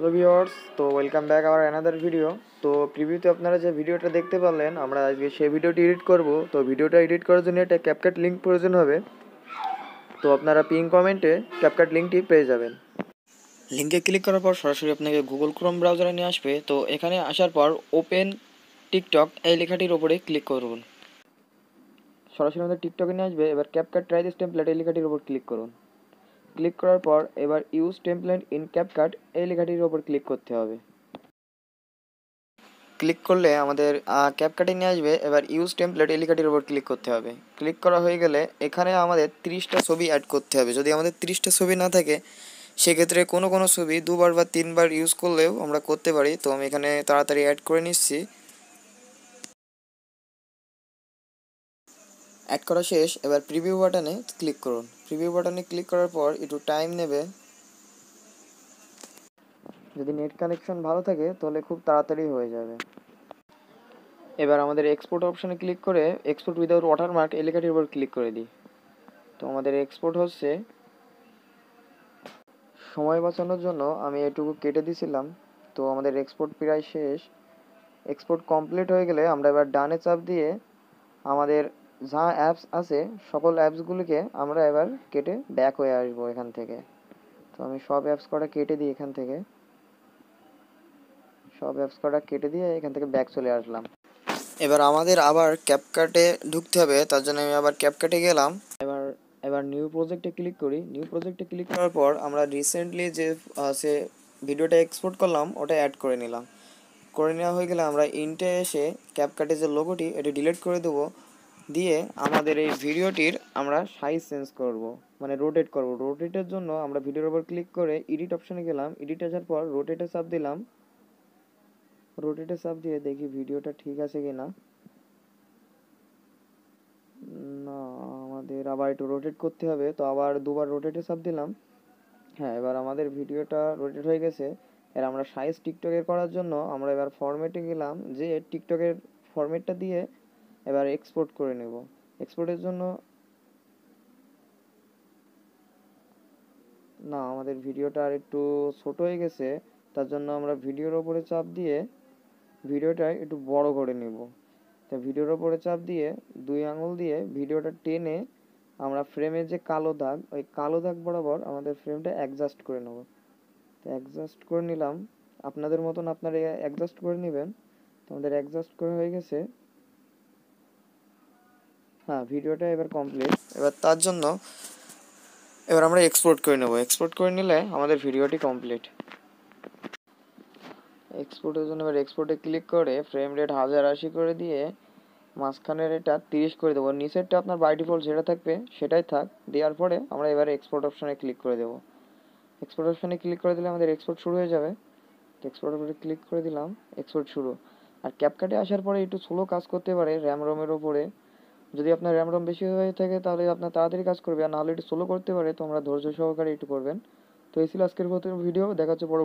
Hello viewers, তো welcome back hour another video. তো প্রিভিউতে আপনারা যে ভিডিওটা দেখতে পারলেন, আমরা আজকে সেই ভিডিওটি এডিট করব। তো ভিডিওটা এডিট করার জন্য একটা ক্যাপকাট লিঙ্ক প্রয়োজন হবে। তো আপনারা পিন কমেন্টে ক্যাপকাট লিঙ্কটি পেয়ে যাবেন। লিঙ্কে ক্লিক করার পর সরাসরি আপনাকে গুগল ক্রোম ব্রাউজারে নিয়ে আসবে। তো এখানে আসার পর ওপেন টিকটক এই লেখাটির ওপরে ক্লিক করুন। সরাসরি আমাদের টিকটকে নিয়ে আসবে। এবার ক্যাপকাট ট্রাই দিস টেমপ্লেট এই লেখাটির ওপর ক্লিক করুন। ক্লিক করার পর এবার ইউজ টেমপ্লেট ইন ক্যাপকাট এই লেখাটির ওপর ক্লিক করতে হবে। ক্লিক করলে আমাদের ক্যাপকাটে নিয়ে আসবে। এবার ইউজ টেমপ্লেট এই লেখাটির ওপর ক্লিক করতে হবে। ক্লিক করা হয়ে গেলে এখানে আমাদের 30টা ছবি অ্যাড করতে হবে। যদি আমাদের 30টা ছবি না থাকে সেক্ষেত্রে কোনো ছবি দুবার বা তিনবার ইউজ করলেও আমরা করতে পারি। তো আমি এখানে তাড়াতাড়ি অ্যাড করে নিচ্ছি। অ্যাড করা শেষ। এবার প্রিভিউ বাটনে ক্লিক করুন। প্রিভিউ বাটনে ক্লিক করার পর একটু টাইম নেবে। যদি নেট কানেকশন ভালো থাকে তাহলে খুব তাড়াতাড়ি হয়ে যাবে। এবার আমাদের এক্সপোর্ট অপশানে ক্লিক করে এক্সপোর্ট উইদাউট ওয়াটারমার্ক এই লেখাটির উপর ক্লিক করে দিই। তো আমাদের এক্সপোর্ট হচ্ছে। সময় বাঁচানোর জন্য আমি এটুকু কেটে দিয়েছিলাম। তো আমাদের এক্সপোর্ট প্রায় শেষ। এক্সপোর্ট কমপ্লিট হয়ে গেলে আমরা এবার ডানে চাপ দিয়ে আমাদের যা অ্যাপস আছে সকল অ্যাপসগুলিকে আমরা এবার কেটে ব্যাক হয়ে আসবো এখান থেকে। তো আমি সব অ্যাপস কটা কেটে দিই এখান থেকে। সব অ্যাপস কটা কেটে দিয়ে এখান থেকে ব্যাক চলে আসলাম। এবার আমাদের আবার ক্যাপকাটে ঢুকতে হবে। তার জন্য আমি আবার ক্যাপকাটে গেলাম। এবার নিউ প্রজেক্টে ক্লিক করি। নিউ প্রজেক্টে ক্লিক করার পর আমরা রিসেন্টলি যে সে ভিডিওটা এক্সপোর্ট করলাম ওটা অ্যাড করে নিলাম। করে নেওয়া হয়ে গেলে আমরা ইন্টে এসে ক্যাপকাটে যে লোগোটি এটি ডিলিট করে দেবো। দিয়ে আমাদের এই ভিডিওটির আমরা সাইজ চেঞ্জ করব, মানে রোটেট করব। রোটেটের জন্য আমরা ভিডিওর উপর ক্লিক করে এডিট অপশানে গেলাম। এডিট আসার পর রোটেটে চাপ দিলাম। রোটেটে চাপ দিয়ে দেখি ভিডিওটা ঠিক আছে কি না। না, আমাদের আবার একটু রোটেট করতে হবে। তো আবার দুবার রোটেটে চাপ দিলাম। হ্যাঁ, এবার আমাদের ভিডিওটা রোটেট হয়ে গেছে। এর আমরা সাইজ টিকটকের করার জন্য আমরা এবার ফরম্যাটে গেলাম, যে টিকটকের ফরম্যাটটা দিয়ে এবার এক্সপোর্ট করে নেব। এক্সপোর্টের জন্য না, আমাদের ভিডিওটা আর একটু ছোট হয়ে গেছে। তার জন্য আমরা ভিডিওর ওপরে চাপ দিয়ে ভিডিওটা একটু বড় করে নেব। তা ভিডিওর ওপরে চাপ দিয়ে 2 আঙুল দিয়ে ভিডিওটা টেনে আমরা ফ্রেমের যে কালো দাগ, ওই কালো দাগ বরাবর আমাদের ফ্রেমটা অ্যাডজাস্ট করে নেব। তো অ্যাডজাস্ট করে নিলাম। আপনাদের মতন আপনারা অ্যাডজাস্ট করে নেবেন। তো আমাদের অ্যাডজাস্ট করে হয়ে গেছে। হ্যাঁ, ভিডিওটা এবার কমপ্লিট। এবার তার জন্য এবার আমরা এক্সপোর্ট করে নেব। এক্সপোর্ট করে নিলে আমাদের ভিডিওটি কমপ্লিট। এক্সপোর্টের জন্য এবার এক্সপোর্টে ক্লিক করে ফ্রেম রেট 1080 করে দিয়ে মাঝখানের এটা 30 করে দেবো। নিচেরটা আপনার বাই ডিফল্ট যেটা থাকবে সেটাই থাক। দেওয়ার পরে আমরা এবারে এক্সপোর্ট অপশানে ক্লিক করে দেবো। এক্সপোর্ট অপশানে ক্লিক করে দিলে আমাদের এক্সপোর্ট শুরু হয়ে যাবে। এক্সপোর্ট উপরে ক্লিক করে দিলাম, এক্সপোর্ট শুরু। আর ক্যাপকাটে আসার পরে একটু স্লো কাজ করতে পারে র্যাম রোমের ওপরে। যদি আপনার র্যাম রোম বেশি হয়ে থাকে তাহলে আপনার তাড়াতাড়ি কাজ করবে, আর নাহলে একটু স্লো করতে পারে। তো আমরা ধৈর্য সহকারে একটু করবেন। তো এই ছিল আজকের ভিডিও। দেখা হচ্ছে পরবর্তী